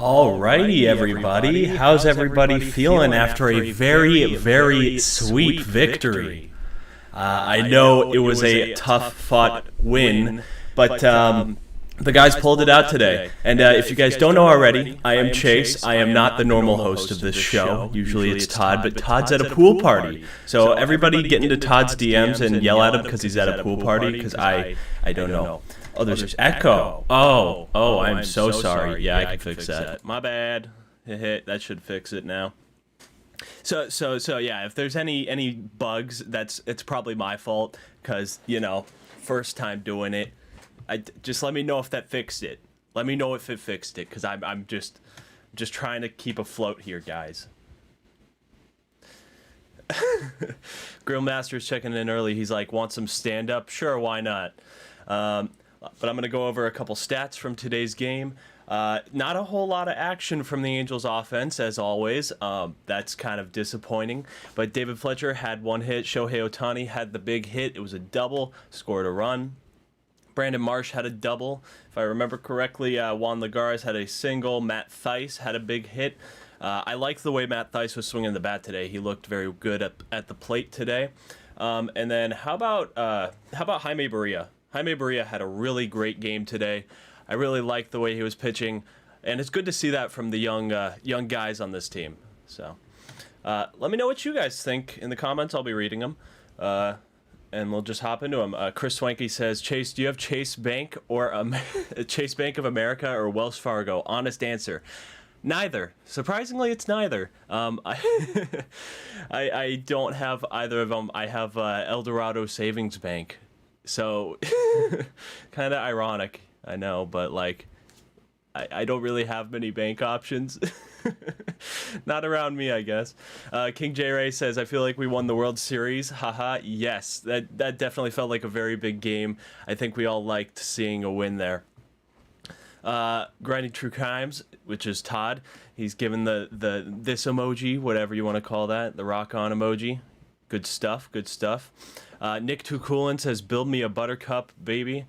Alrighty, everybody. How's everybody feeling after a very, very sweet victory? I know it was a tough-fought win, but the guys pulled it out today. And if you guys don't know already, I am Chase. I am not the normal host of this show. Usually it's Todd, but Todd's at a pool party. So everybody get into Todd's DMs and yell at him because he's at a pool party, because I don't know. Oh, there's echo. Oh, I'm so sorry. Yeah, I can fix that. My bad. That should fix it now. So yeah, if there's any bugs, it's probably my fault, because, first time doing it. Just let me know if that fixed it. Let me know if it fixed it, because I'm just trying to keep afloat here, guys. Grillmaster's checking in early. He's like, want some stand-up? Sure, why not? But I'm going to go over a couple stats from today's game. Not a whole lot of action from the Angels offense, as always. That's kind of disappointing. But David Fletcher had one hit. Shohei Ohtani had the big hit. It was a double, scored a run. Brandon Marsh had a double. If I remember correctly, Juan Lagares had a single. Matt Thaiss had a big hit. I liked the way Matt Thaiss was swinging the bat today. He looked very good at the plate today. And then how about Jaime Barria? Jaime Barria had a really great game today. I really liked the way he was pitching, and it's good to see that from the young guys on this team. So let me know what you guys think in the comments. I'll be reading them, and we'll just hop into them. Chris Swanky says, Chase, do you have Chase Bank or Chase Bank of America or Wells Fargo? Honest answer. Neither. Surprisingly, it's neither. I don't have either of them. I have El Dorado Savings Bank. So, kind of ironic, I know, but, I don't really have many bank options. Not around me, I guess. King J. Ray says, I feel like we won the World Series. Haha, yes, that definitely felt like a very big game. I think we all liked seeing a win there. Grinding True Crimes, which is Todd. He's given the this emoji, whatever you want to call that, the rock on emoji. Good stuff. Nick Too Coolin says, build me a buttercup, baby.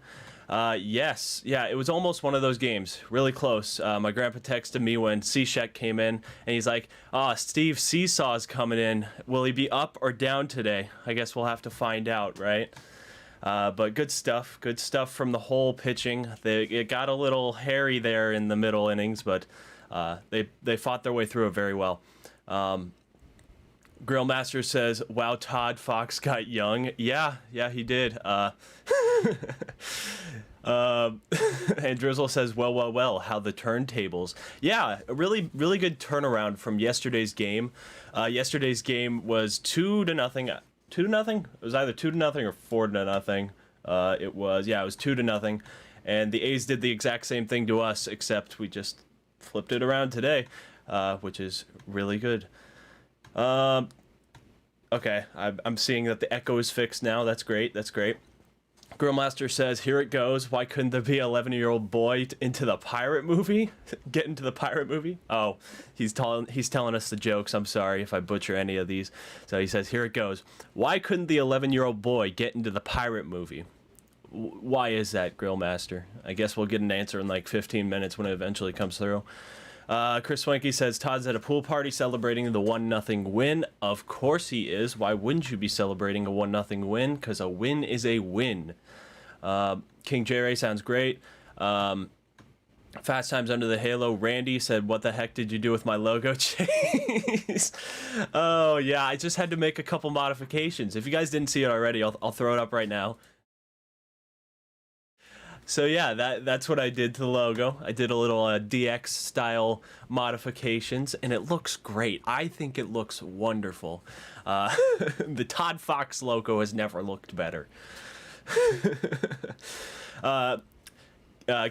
Yes. Yeah, it was almost one of those games. Really close. My grandpa texted me when Cishek came in, and he's like, Steve Seesaw's coming in. Will he be up or down today? I guess we'll have to find out, right? But good stuff. Good stuff from the whole pitching. It got a little hairy there in the middle innings, but they fought their way through it very well. Grillmaster says, wow, ToddFox got young. Yeah, he did. And Drizzle says, well, how the turntables. Yeah, a really, really good turnaround from yesterday's game. Yesterday's game was 2-0. 2-0? It was either 2-0 or 4-0. It was 2-0. And the A's did the exact same thing to us, except we just flipped it around today, which is really good. Okay, I'm seeing that the echo is fixed now. That's great. Grillmaster says, here it goes. Why couldn't there be an 11-year-old boy into the pirate movie? Get into the pirate movie? Oh, he's telling us the jokes. I'm sorry if I butcher any of these. So he says, here it goes. Why couldn't the 11-year-old boy get into the pirate movie? Why is that, Grillmaster? I guess we'll get an answer in like 15 minutes when it eventually comes through. Chris Swanky says, Todd's at a pool party celebrating the 1-0 win. Of course he is. Why wouldn't you be celebrating a 1-0 win? Because a win is a win. King J-Ray sounds great. Fast Times Under the Halo. Randy said, what the heck did you do with my logo? Chase. Oh, yeah, I just had to make a couple modifications. If you guys didn't see it already, I'll throw it up right now. So yeah, that's what I did to the logo. I did a little DX style modifications, and it looks great. I think it looks wonderful. The ToddFox logo has never looked better.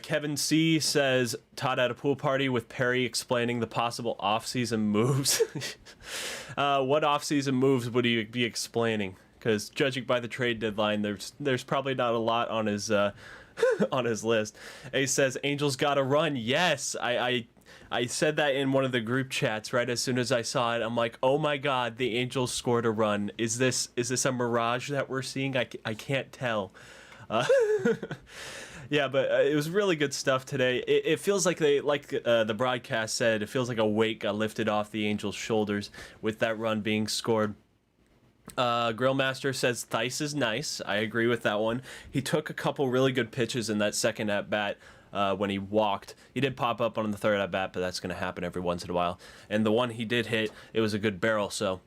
Kevin C says, Todd at a pool party with Perry explaining the possible off-season moves. What off-season moves would he be explaining? Because judging by the trade deadline, there's probably not a lot on his on his list. He says, Angels gotta run. Yes, I said that in one of the group chats right as soon as I saw it. I'm like, oh my god, the Angels scored a run. Is this a mirage that we're seeing? I can't tell. Yeah, but it was really good stuff today. It feels like the broadcast said, it feels like a weight got lifted off the Angels' shoulders with that run being scored. Grillmaster says Theis is nice. I agree with that one. He took a couple really good pitches in that second at bat. When he walked, he did pop up on the third at bat, but that's going to happen every once in a while. And the one he did hit, it was a good barrel. So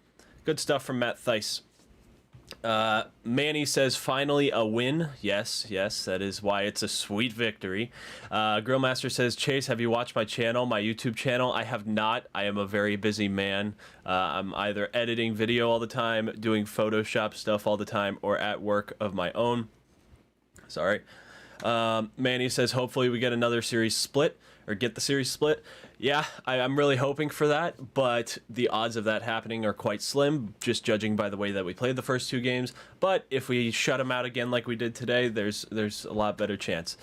good stuff from Matt Theis. Manny says finally a win. Yes, that is why it's a sweet victory. Grillmaster says, Chase, have you watched my channel, my YouTube channel? I have not. I am a very busy man. I'm either editing video all the time, doing Photoshop stuff all the time, or at work of my own. Sorry. Manny says hopefully we get another series split, or get the series split. Yeah, I'm really hoping for that, but the odds of that happening are quite slim, just judging by the way that we played the first two games. But if we shut them out again like we did today, there's a lot better chance.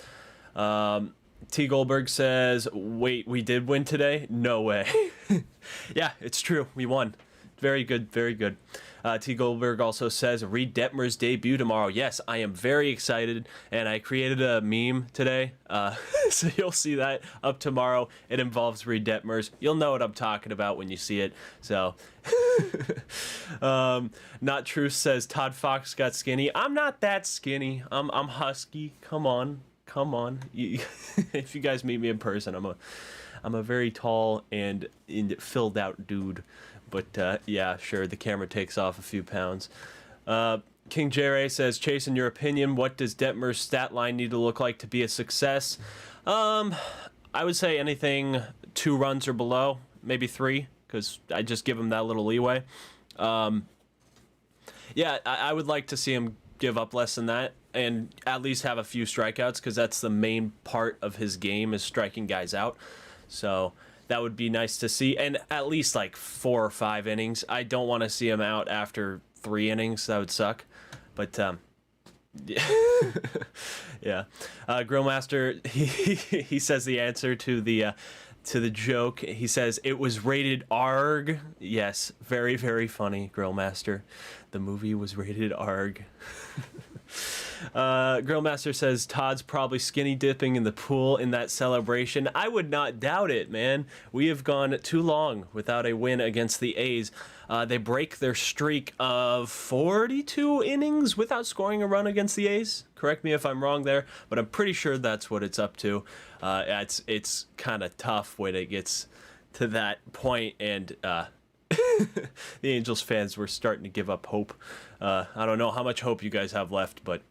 T. Goldberg says, wait, we did win today? No way. Yeah, it's true. We won. Very good, very good. T. Goldberg also says, Reed Detmer's debut tomorrow. Yes, I am very excited, and I created a meme today, so you'll see that up tomorrow. It involves Reed Detmer's. You'll know what I'm talking about when you see it. So, Not Truth says, ToddFox got skinny. I'm not that skinny. I'm husky. Come on. If you guys meet me in person, I'm a very tall and filled out dude. But yeah, sure, the camera takes off a few pounds. King J-Ray says, Chase, in your opinion, what does Detmer's stat line need to look like to be a success? I would say anything 2 runs or below, maybe 3, because I just give him that little leeway. Yeah, I would like to see him give up less than that and at least have a few strikeouts, because that's the main part of his game, is striking guys out. So that would be nice to see, and at least like 4 or 5 innings. I don't want to see him out after 3 innings. That would suck. But yeah. Grillmaster, he says the answer to the joke. He says it was rated ARG. Yes, very, very funny, Grillmaster. The movie was rated ARG. Grillmaster says Todd's probably skinny dipping in the pool in that celebration. I would not doubt it, man. We have gone too long without a win against the A's. They break their streak of 42 innings without scoring a run against the A's. Correct me if I'm wrong there, but I'm pretty sure that's what it's up to. It's kind of tough when it gets to that point, and the Angels fans were starting to give up hope. I don't know how much hope you guys have left, but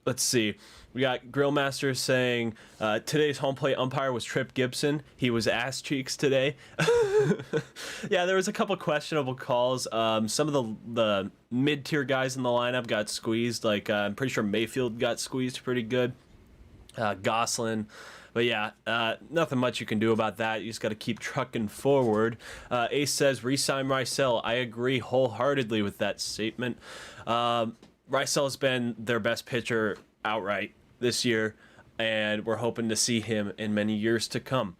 let's see. We got Grillmaster saying today's home plate umpire was Trip Gibson. He was ass cheeks today. Yeah, there was a couple questionable calls. Some of the mid-tier guys in the lineup got squeezed. Like I'm pretty sure Mayfield got squeezed pretty good. Goslin. But yeah, nothing much you can do about that. You just got to keep trucking forward. Ace says, re-sign Rysel. I agree wholeheartedly with that statement. Rysel has been their best pitcher outright this year, and we're hoping to see him in many years to come.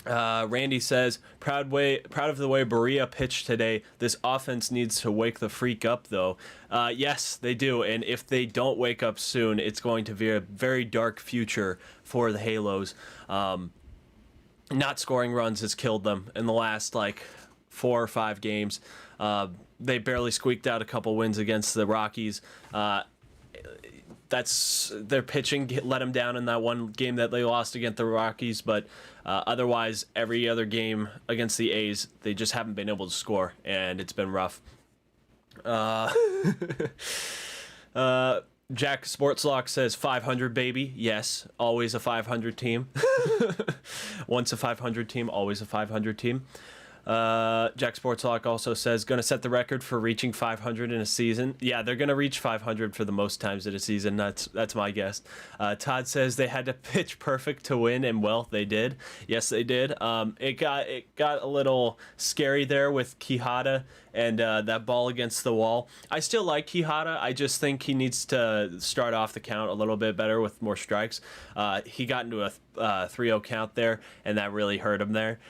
Randy says, proud of the way Berea pitched today. This offense needs to wake the freak up, though. Yes, they do, and if they don't wake up soon, it's going to be a very dark future for the Halos. Not scoring runs has killed them in the last, 4 or 5 games. They barely squeaked out a couple wins against the Rockies. That's their pitching let them down in that one game that they lost against the Rockies, but otherwise every other game against the A's they just haven't been able to score, and it's been rough. Jack Sportslock says 500 baby. Yes, always a 500 team. Once a 500 team, always a 500 team. Jack Sportslock also says, gonna set the record for reaching 500 in a season. Yeah, they're gonna reach 500 for the most times in a season. That's my guess. Todd says they had to pitch perfect to win, and well, they did. Yes, they did. It got a little scary there with Quijada and that ball against the wall. I still like Quijada. I just think he needs to start off the count a little bit better with more strikes. He got into a 3-0 count there, and that really hurt him there.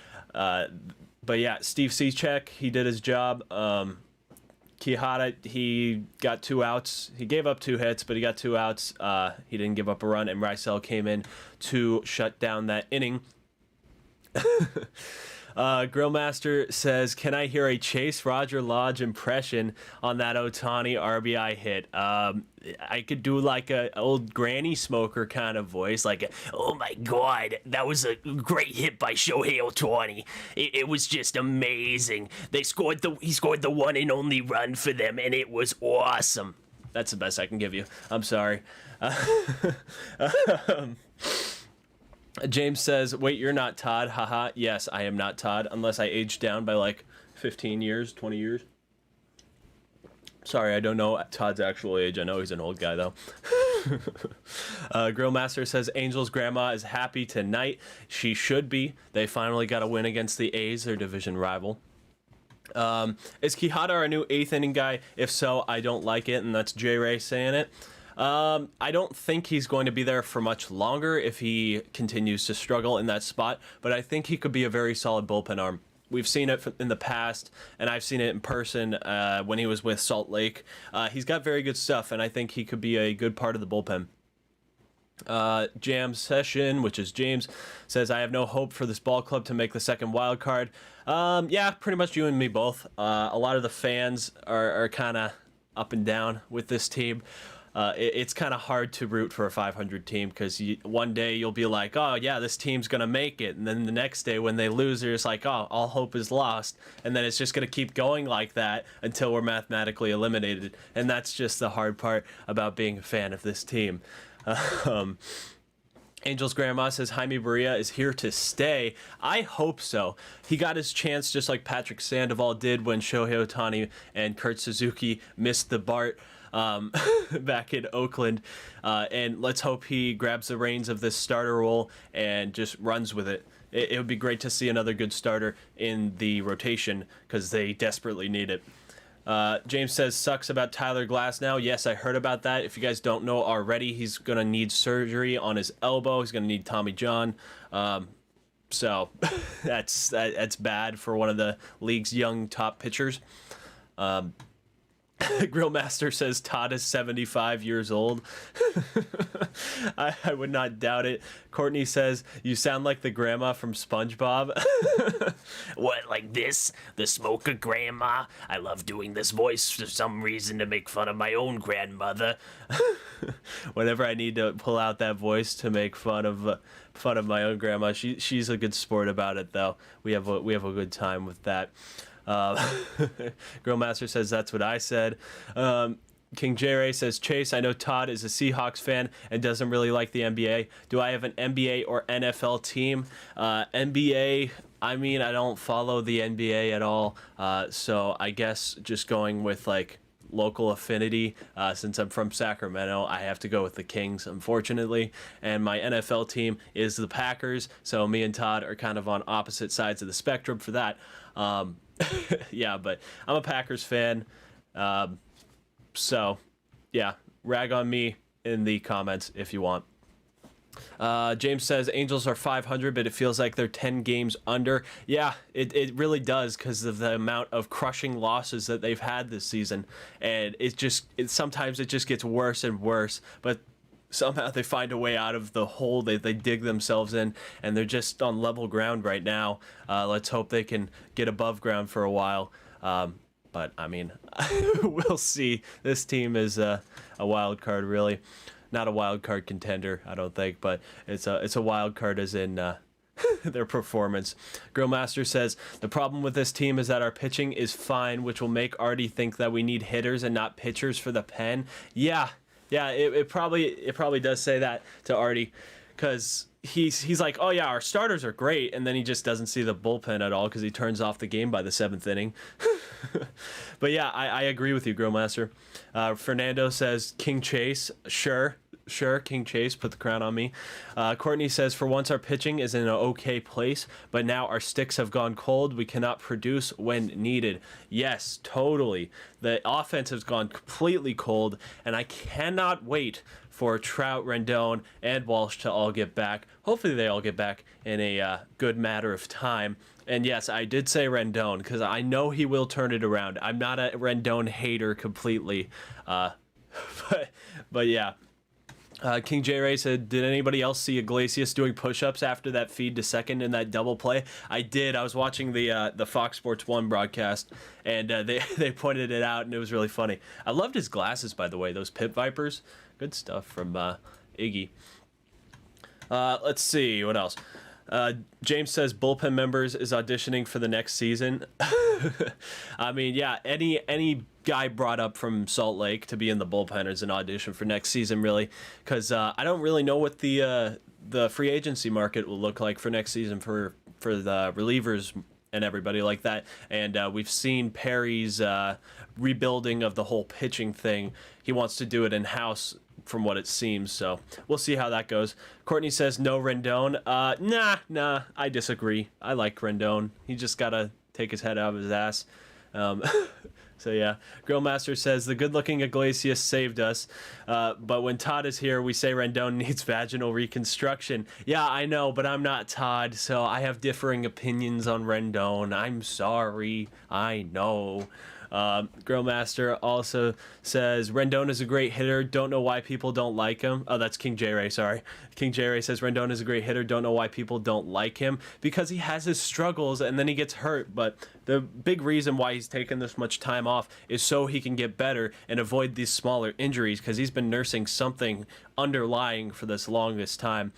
But yeah, Steve Cechek, he did his job. Quijada, he got 2 outs. He gave up 2 hits, but he got 2 outs. He didn't give up a run, and Rysel came in to shut down that inning. Grillmaster says, can I hear a Chase Roger Lodge impression on that Ohtani RBI hit? I could do like a old granny smoker kind of voice, like, oh my god, that was a great hit by Shohei Ohtani. It was just amazing. He scored the one and only run for them, and it was awesome. That's the best I can give you. I'm sorry. James says, wait, you're not Todd, haha. Yes, I am not Todd, unless I aged down by like 15 years, 20 years. Sorry, I don't know Todd's actual age. I know he's an old guy, though. Grillmaster says, Angels' grandma is happy tonight. She should be. They finally got a win against the A's, their division rival. Is Quijada our new 8th inning guy? If so, I don't like it, and that's J. Ray saying it. I don't think he's going to be there for much longer if he continues to struggle in that spot, but I think he could be a very solid bullpen arm. We've seen it in the past, and I've seen it in person when he was with Salt Lake. He's got very good stuff, and I think he could be a good part of the bullpen. Jam Session, which is James, says, I have no hope for this ball club to make the second wild card. Yeah, pretty much you and me both. A lot of the fans are kind of up and down with this team. It's kind of hard to root for a 500 team because one day you'll be like, oh, yeah, this team's going to make it. And then the next day when they lose, they're just like, oh, all hope is lost. And then it's just going to keep going like that until we're mathematically eliminated. And that's just the hard part about being a fan of this team. Angel's grandma says Jaime Barria is here to stay. I hope so. He got his chance just like Patrick Sandoval did when Shohei Ohtani and Kurt Suzuki missed the BART. Back in Oakland, and let's hope he grabs the reins of this starter role and just runs with it. It would be great to see another good starter in the rotation because they desperately need it. James says, sucks about Tyler Glass now. Yes, I heard about that. If you guys don't know already, he's going to need surgery on his elbow. He's going to need Tommy John. So that's bad for one of the league's young top pitchers. Grillmaster says Todd is 75 years old. I would not doubt it. Courtney says, you sound like the grandma from SpongeBob. What, like this? The smoker grandma? I love doing this voice for some reason to make fun of my own grandmother. Whenever I need to pull out that voice to make fun of my own grandma, she's a good sport about it, though. We have a good time with that. Grillmaster says that's what I said. King J. Ray says, Chase, I know Todd is a Seahawks fan and doesn't really like the NBA. Do I have an NBA or NFL team? NBA, I mean, I don't follow the NBA at all. So I guess just going with like local affinity, since I'm from Sacramento, I have to go with the Kings, unfortunately. And my NFL team is the Packers. So me and Todd are kind of on opposite sides of the spectrum for that. Yeah, but I'm a Packers fan. So, yeah, rag on me in the comments if you want. James says Angels are 500, but it feels like they're 10 games under. Yeah, it really does because of the amount of crushing losses that they've had this season. And sometimes it just gets worse and worse. But somehow they find a way out of the hole they dig themselves in, and they're just on level ground right now. Let's hope they can get above ground for a while. But, I mean, we'll see. This team is a wild card, really. Not a wild card contender, I don't think, but it's a wild card as in their performance. Grillmaster says, the problem with this team is that our pitching is fine, which will make Artie think that we need hitters and not pitchers for the pen. Yeah, it probably does say that to Artie, because he's like, oh yeah, our starters are great, and then he just doesn't see the bullpen at all because he turns off the game by the 7th inning. But yeah, I agree with you, Grillmaster. Fernando says King Chase. Sure, King Chase, put the crown on me. Courtney says, for once our pitching is in an okay place, but now our sticks have gone cold. We cannot produce when needed. Yes, totally. The offense has gone completely cold, and I cannot wait for Trout, Rendon, and Walsh to all get back. Hopefully they all get back in a good matter of time. And yes, I did say Rendon because I know he will turn it around. I'm not a Rendon hater completely. But yeah. King J. Ray said, did anybody else see Iglesias doing push-ups after that feed to second in that double play? I did. I was watching the Fox Sports 1 broadcast, and they pointed it out, and it was really funny. I loved his glasses, by the way, those Pit Vipers. Good stuff from Iggy. Let's see, what else? James says bullpen members is auditioning for the next season. I mean, yeah, any guy brought up from Salt Lake to be in the bullpen is an audition for next season, really, because I don't really know what the free agency market will look like for next season for the relievers and everybody like that. And we've seen Perry's rebuilding of the whole pitching thing. He wants to do it in-house from what it seems, so we'll see how that goes. Courtney says no Rendon. Nah, I disagree. I like Rendon. He just gotta take his head out of his ass. So yeah, Grillmaster says the good-looking Iglesias saved us, but when Todd is here, we say Rendon needs vaginal reconstruction. Yeah, I know, but I'm not Todd, so I have differing opinions on Rendon. I'm sorry. I know. Grillmaster also says Rendon is a great hitter. Don't know why people don't like him. Oh, that's King J. Ray. Sorry. King J. Ray says Rendon is a great hitter. Don't know why people don't like him because he has his struggles and then he gets hurt. But the big reason why he's taken this much time off is so he can get better and avoid these smaller injuries because he's been nursing something underlying for this longest time.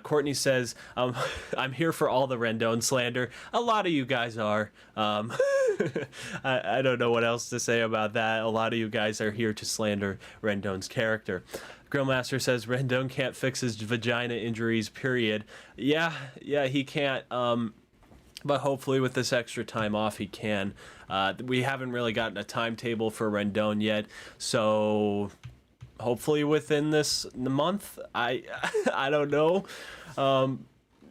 Courtney says, I'm here for all the Rendon slander. A lot of you guys are. I don't know what else to say about that. A lot of you guys are here to slander Rendon's character. Grillmaster says Rendon can't fix his vagina injuries, period. Yeah, he can't. But hopefully with this extra time off, he can. We haven't really gotten a timetable for Rendon yet, so hopefully within the month. I don't know.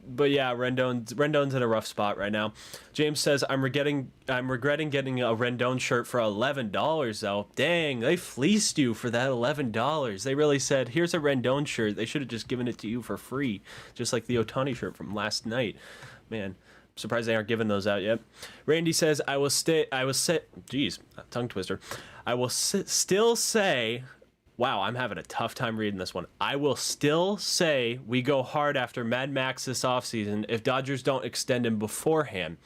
But yeah, Rendon's in a rough spot right now. James says I'm regretting getting a Rendon shirt for $11 though. Dang, they fleeced you for that $11. They really said, here's a Rendon shirt. They should have just given it to you for free, just like the Ohtani shirt from last night. Man, surprised they aren't giving those out yet. Randy says geez, tongue twister. I will still say. Wow, I'm having a tough time reading this one. I will still say we go hard after Mad Max this offseason if Dodgers don't extend him beforehand.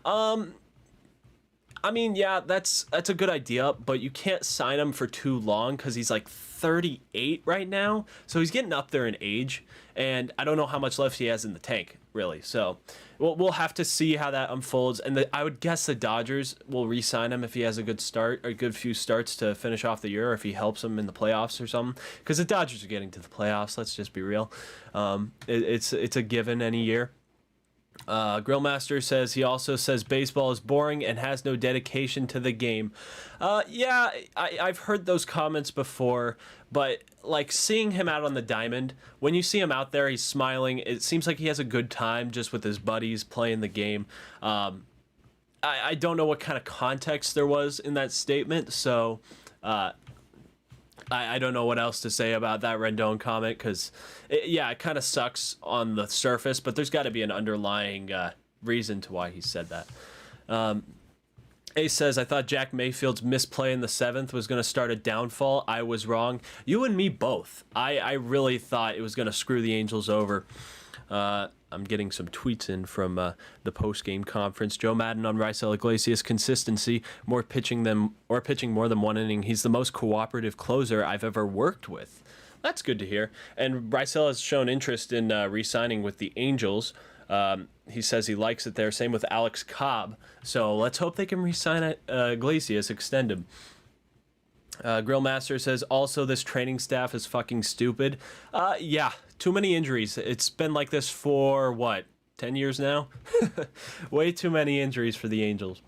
I mean, yeah, that's a good idea, but you can't sign him for too long because he's like 38 right now. So he's getting up there in age, and I don't know how much left he has in the tank, really. So we'll have to see how that unfolds. And I would guess the Dodgers will re-sign him if he has a good start or a good few starts to finish off the year, or if he helps them in the playoffs or something. Because the Dodgers are getting to the playoffs. Let's just be real. It's a given any year. Grillmaster says he also says baseball is boring and has no dedication to the game. Yeah, I've heard those comments before, but like seeing him out on the diamond, when you see him out there, he's smiling. It seems like he has a good time just with his buddies playing the game. I don't know what kind of context there was in that statement, so I don't know what else to say about that Rendon comment because, it kind of sucks on the surface, but there's got to be an underlying reason to why he said that. Ace says, I thought Jack Mayfield's misplay in the 7th was going to start a downfall. I was wrong. You and me both. I really thought it was going to screw the Angels over. I'm getting some tweets in from the post-game conference. Joe Madden on Raisel Iglesias' consistency, pitching more than one inning. He's the most cooperative closer I've ever worked with. That's good to hear. And Raisel has shown interest in re-signing with the Angels. He says he likes it there. Same with Alex Cobb. So let's hope they can re-sign Iglesias, extend him. Grillmaster says, also, this training staff is fucking stupid. Yeah, too many injuries. It's been like this for, 10 years now? Way too many injuries for the Angels.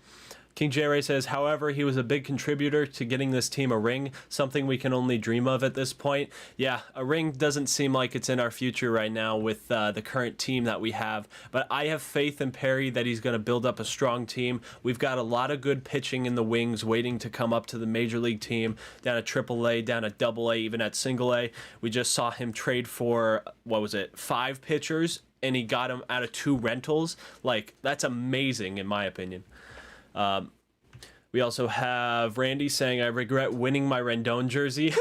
King J. Ray says, however, he was a big contributor to getting this team a ring, something we can only dream of at this point. Yeah, a ring doesn't seem like it's in our future right now with the current team that we have, but I have faith in Perry that he's going to build up a strong team. We've got a lot of good pitching in the wings waiting to come up to the major league team, down at AAA, down at AA, even at single A. We just saw him trade for, 5 pitchers, and he got him out of 2 rentals. Like, that's amazing in my opinion. We also have Randy saying, I regret winning my Rendon jersey.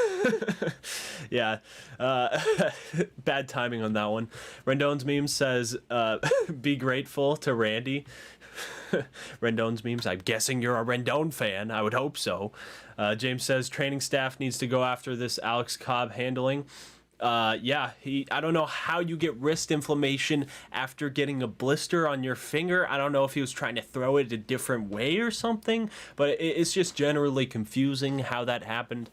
Yeah, bad timing on that one. Rendon's meme says, be grateful to Randy. Rendon's memes, I'm guessing you're a Rendon fan. I would hope so. James says, training staff needs to go after this Alex Cobb handling. Yeah, I don't know how you get wrist inflammation after getting a blister on your finger. I don't know if he was trying to throw it a different way or something, but it's just generally confusing how that happened.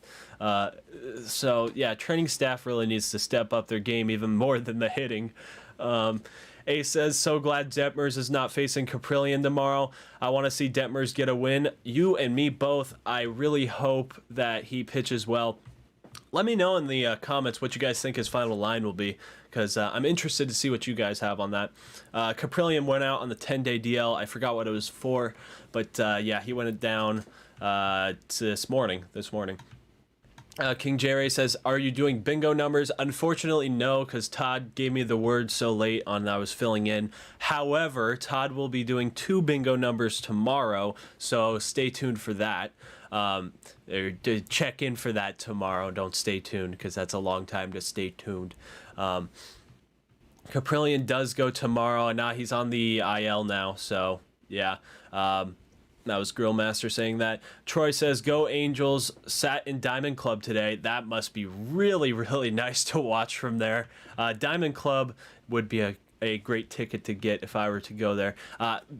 So yeah, training staff really needs to step up their game even more than the hitting. A says, so glad Detmers is not facing Caprillion tomorrow. I want to see Detmers get a win. You and me both. I really hope that he pitches well. Let me know in the comments what you guys think his final line will be, because I'm interested to see what you guys have on that. Caprillion went out on the 10-day DL. I forgot what it was for, but yeah, he went down this morning. King Jerry says, are you doing bingo numbers? Unfortunately, no, because Todd gave me the word so late on I was filling in. However, Todd will be doing 2 bingo numbers tomorrow, so stay tuned for that. To check in for that tomorrow. Don't stay tuned, because that's a long time to stay tuned. Caprillion does go tomorrow, and now he's on the IL now, so yeah. That was Grillmaster saying that. Troy says, go Angels, sat in Diamond Club today. That must be really, really nice to watch from there. Diamond Club would be a great ticket to get if I were to go there.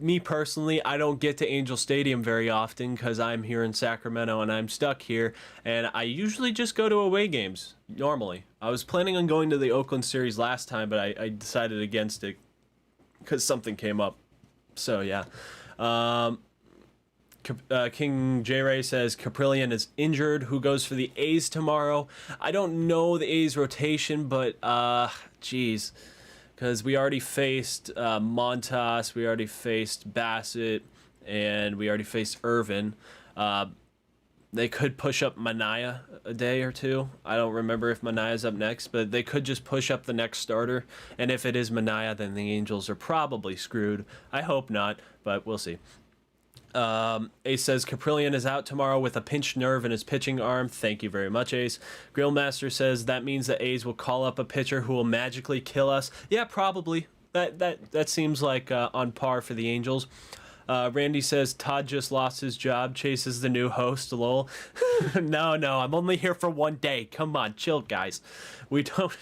Me personally, I don't get to Angel Stadium very often because I'm here in Sacramento and I'm stuck here, and I usually just go to away games normally. I was planning on going to the Oakland series last time, but I decided against it because something came up. So yeah. King J. Ray says Caprillion is injured. Who goes for the A's tomorrow? I don't know the A's rotation, but geez, because we already faced Montas, we already faced Bassett, and we already faced Irvin. They could push up Manaea a day or two. I don't remember if Manaea's up next, but they could just push up the next starter. And if it is Manaea, then the Angels are probably screwed. I hope not, but we'll see. Ace says Caprillion is out tomorrow with a pinched nerve in his pitching arm. Thank you very much, Ace. Grillmaster says that means the A's will call up a pitcher who will magically kill us. Yeah, probably. That seems like on par for the Angels. Randy says Todd just lost his job. Chase is the new host. Lol. No, I'm only here for 1 day. Come on, chill, guys. We don't.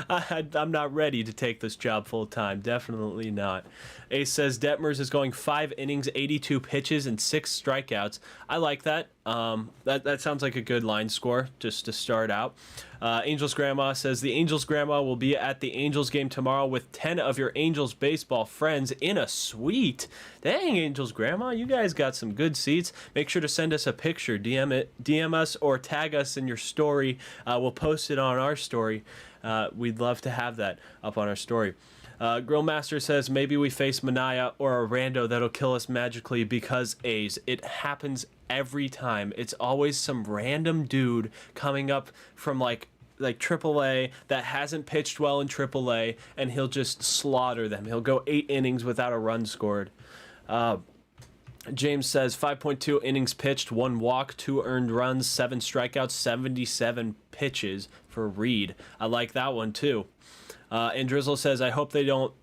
I'm not ready to take this job full time. Definitely not. Ace says Detmers is going 5 innings, 82 pitches, and 6 strikeouts. I like that. That sounds like a good line score just to start out. Angels Grandma says the Angels Grandma will be at the Angels game tomorrow with 10 of your Angels baseball friends in a suite. Dang, Angels Grandma, you guys got some good seats. Make sure to send us a picture, DM us, or tag us in your story. We'll post it on our story. We'd love to have that up on our story. Grillmaster says maybe we face Manaea or a rando that'll kill us magically because A's. It happens every time. It's always some random dude coming up from like AAA that hasn't pitched well in AAA, and he'll just slaughter them. He'll go 8 innings without a run scored. James says 5.2 innings pitched, 1 walk, 2 earned runs, 7 strikeouts, 77 pitches for Reed. I like that one too. And Drizzle says, I hope they don't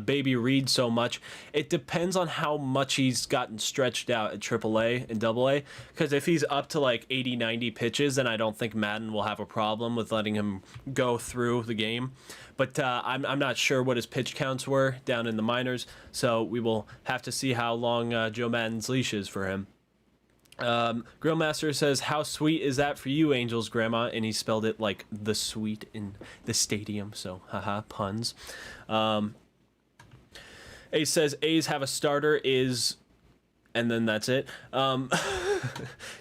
baby Reed so much. It depends on how much he's gotten stretched out at AAA and AA. Because if he's up to like 80, 90 pitches, then I don't think Madden will have a problem with letting him go through the game. But I'm not sure what his pitch counts were down in the minors. So we will have to see how long Joe Madden's leash is for him. Grillmaster says, how sweet is that for you, Angels Grandma? And he spelled it like the sweet in the stadium, so haha, puns. Ace says A's have a starter is and then that's it.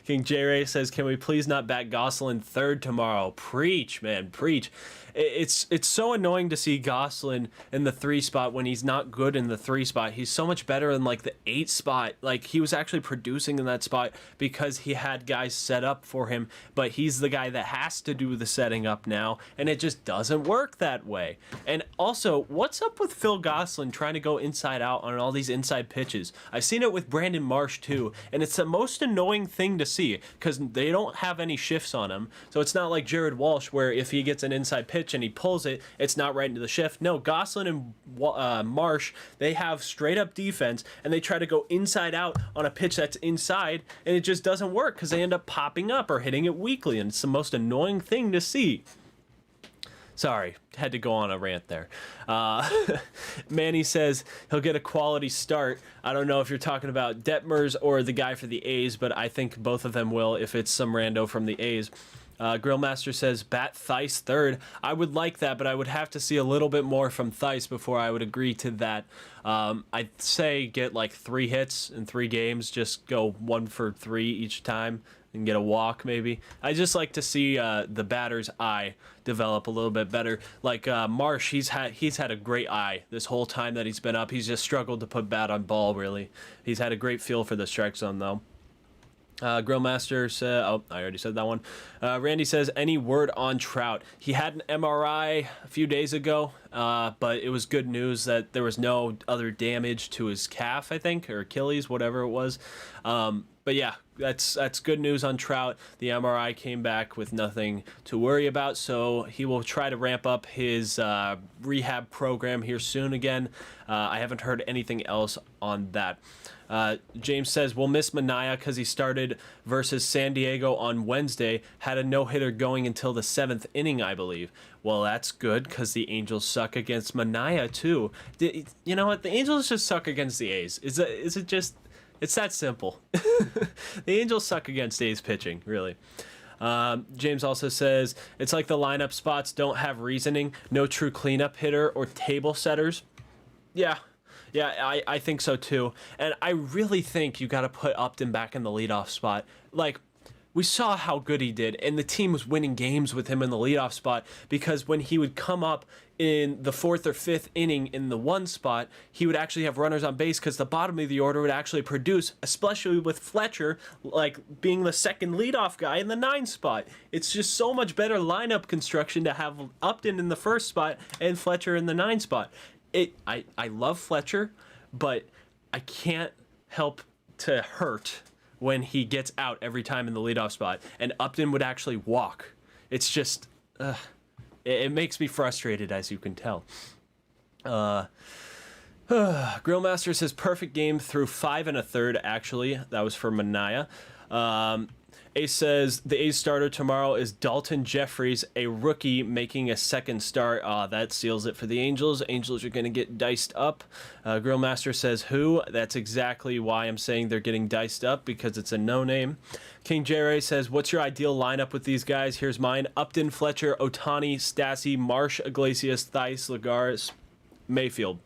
King J Ray says, "Can we please not back Gosselin third tomorrow?" Preach, man, preach. It's so annoying to see Gosselin in the 3 spot when he's not good in the 3 spot. He's so much better in like the 8 spot. Like he was actually producing in that spot because he had guys set up for him, but he's the guy that has to do the setting up now, and it just doesn't work that way. And also, what's up with Phil Gosselin trying to go inside out on all these inside pitches? I've seen it with Brandon Marsh too, and it's the most annoying thing to see because they don't have any shifts on him. So it's not like Jared Walsh where if he gets an inside pitch and he pulls it, it's not right into the shift. No, Gosselin and Marsh, they have straight up defense, and they try to go inside out on a pitch that's inside, and it just doesn't work because they end up popping up or hitting it weakly, and it's the most annoying thing to see. Sorry, had to go on a rant there. Manny says he'll get a quality start. I don't know if you're talking about Detmers or the guy for the A's, but I think both of them will if it's some rando from the A's. Grillmaster says bat Theis third. I would like that, but I would have to see a little bit more from Theis before I would agree to that. I'd say get like 3 hits in 3 games. Just go 1 for 3 each time and get a walk maybe. I just like to see the batter's eye develop a little bit better. Like Marsh, he's had a great eye this whole time that he's been up. He's just struggled to put bat on ball really. He's had a great feel for the strike zone though. Grillmaster said, oh, I already said that one. Randy says, any word on Trout? He had an MRI a few days ago, but it was good news that there was no other damage to his calf, I think, or Achilles, whatever it was. But yeah, that's good news on Trout. The MRI came back with nothing to worry about, so he will try to ramp up his rehab program here soon again. I haven't heard anything else on that. James says, we'll miss Manaea because he started versus San Diego on Wednesday, had a no-hitter going until the 7th inning, I believe. Well, that's good because the Angels suck against Manaea, too. You know what? The Angels just suck against the A's. Is it just... It's that simple. The Angels suck against A's pitching, really. James also says, it's like the lineup spots don't have reasoning, no true cleanup hitter or table setters. Yeah, I think so too. And I really think you got to put Upton back in the leadoff spot. Like, we saw how good he did, and the team was winning games with him in the leadoff spot because when he would come up in the 4th or 5th inning in the 1 spot, he would actually have runners on base because the bottom of the order would actually produce, especially with Fletcher, like being the second leadoff guy in the 9 spot. It's just so much better lineup construction to have Upton in the 1st spot and Fletcher in the 9 spot. I love Fletcher, but I can't help to hurt when he gets out every time in the leadoff spot, and Upton would actually walk. It's just, it makes me frustrated, as you can tell. Grillmaster says perfect game through 5 1/3. Actually, that was for Manaea. Ace says the A's starter tomorrow is Dalton Jeffries, a rookie making a second start. That seals it for the Angels. Angels are going to get diced up. Grillmaster says who? That's exactly why I'm saying they're getting diced up, because it's a no-name. King Jerry says, what's your ideal lineup with these guys? Here's mine. Upton, Fletcher, Ohtani, Stassi, Marsh, Iglesias, Theis, Lagares, Mayfield.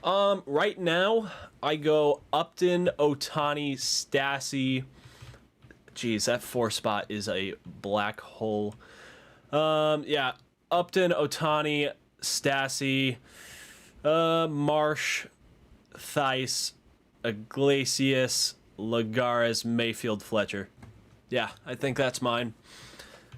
Right now, I go Upton, Ohtani, Stassi. Jeez, that 4 spot is a black hole. Yeah, Upton, Ohtani, Stassi, Marsh, Theis, Iglesias, Lagares, Mayfield, Fletcher. Yeah, I think that's mine.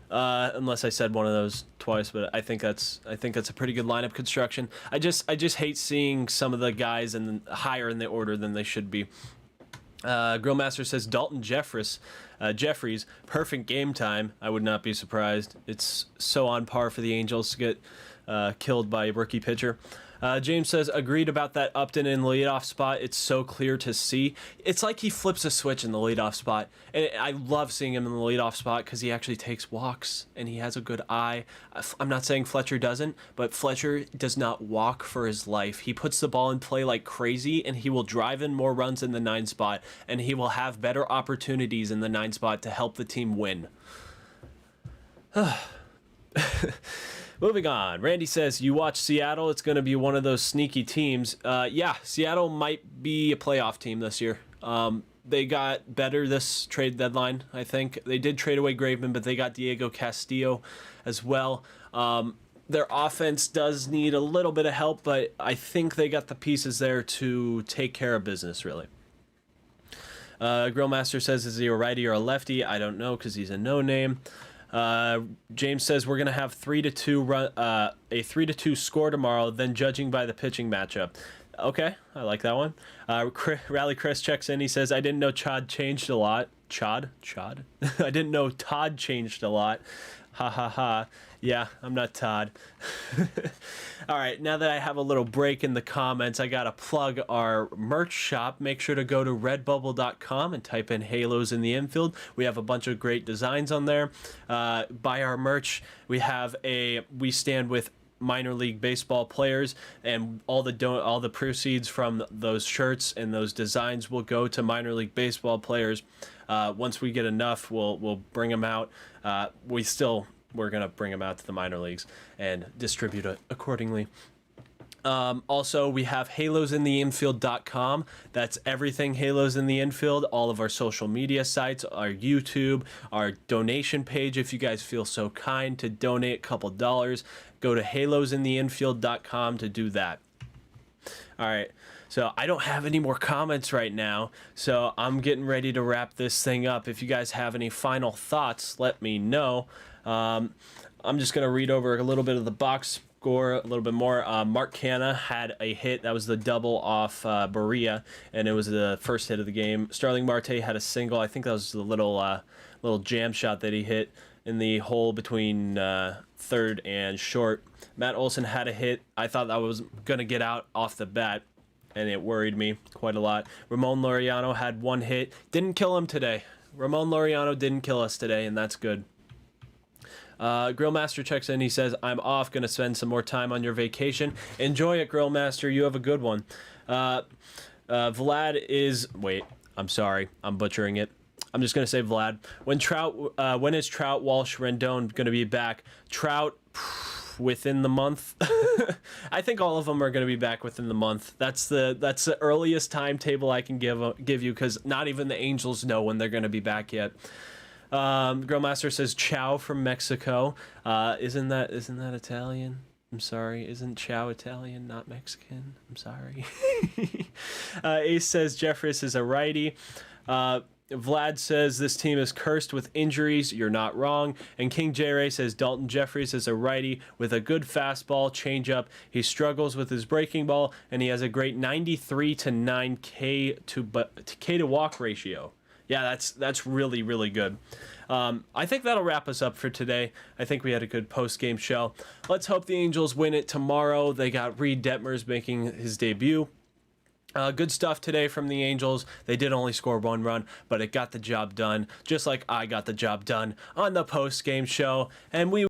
Unless I said one of those twice, but I think that's a pretty good lineup construction. I just hate seeing some of the guys higher in the order than they should be. Grillmaster says Dalton Jeffries, perfect game time. I would not be surprised. It's so on par for the Angels to get killed by a rookie pitcher. James says, agreed about that Upton in the leadoff spot. It's so clear to see. It's like he flips a switch in the leadoff spot. And I love seeing him in the leadoff spot because he actually takes walks and he has a good eye. I'm not saying Fletcher doesn't, but Fletcher does not walk for his life. He puts the ball in play like crazy, and he will drive in more runs in the 9 spot, and he will have better opportunities in the 9 spot to help the team win. Moving on. Randy says, you watch Seattle, it's going to be one of those sneaky teams. Yeah, Seattle might be a playoff team this year. They got better this trade deadline, I think. They did trade away Graveman, but they got Diego Castillo as well. Their offense does need a little bit of help, but I think they got the pieces there to take care of business, really. Grillmaster says, is he a righty or a lefty? I don't know because he's a no-name. James says we're gonna have 3-2 a 3-2 score tomorrow. Then judging by the pitching matchup. Okay, I like that one. Rally Chris checks in. He says I didn't know Chad changed a lot. Chad. I didn't know Todd changed a lot. Ha ha ha. Yeah, I'm not Todd. All right, now that I have a little break in the comments, I gotta plug our merch shop. Make sure to go to redbubble.com and type in Halos in the Infield. We have a bunch of great designs on there. Buy our merch. We stand with minor league baseball players, and all the proceeds from those shirts and those designs will go to minor league baseball players. Once we get enough, we'll bring them out. We're going to bring them out to the minor leagues and distribute it accordingly. Also, we have halosintheinfield.com. That's everything Halos in the Infield, all of our social media sites, our YouTube, our donation page. If you guys feel so kind to donate a couple dollars, go to halosintheinfield.com to do that. All right. So I don't have any more comments right now, so I'm getting ready to wrap this thing up. If you guys have any final thoughts, let me know. I'm just going to read over a little bit of the box score a little bit more. Mark Canha had a hit. That was the double off Berea, and it was the first hit of the game. Starling Marte had a single. I think that was the little jam shot that he hit in the hole between third and short. Matt Olson had a hit. I thought that was going to get out off the bat, and it worried me quite a lot. Ramon Laureano had one hit. Didn't kill him today. Ramon Laureano didn't kill us today, and that's good. Grillmaster checks in. He says, I'm off. Going to spend some more time on your vacation. Enjoy it, Grillmaster. You have a good one. Vlad is... Wait, I'm sorry. I'm butchering it. I'm just going to say Vlad. When is Trout, Walsh, Rendon going to be back? Trout... within the month. I think all of them are going to be back within the month. That's the earliest timetable I can give you, because not even the Angels know when they're going to be back yet. Grillmaster says Chow from Mexico. Isn't that Italian? I'm sorry. Isn't Chow Italian, not Mexican? I'm sorry. Ace says Jeffress is a righty. Vlad says this team is cursed with injuries. You're not wrong. And King J. Ray says Dalton Jeffries is a righty with a good fastball, changeup. He struggles with his breaking ball, and he has a great 93 to 9 K to walk ratio. Yeah, that's really, really good. I think that'll wrap us up for today. I think we had a good post-game show. Let's hope the Angels win it tomorrow. They got Reed Detmers making his debut. Good stuff today from the Angels. They did only score one run, but it got the job done, just like I got the job done on the post-game show. And we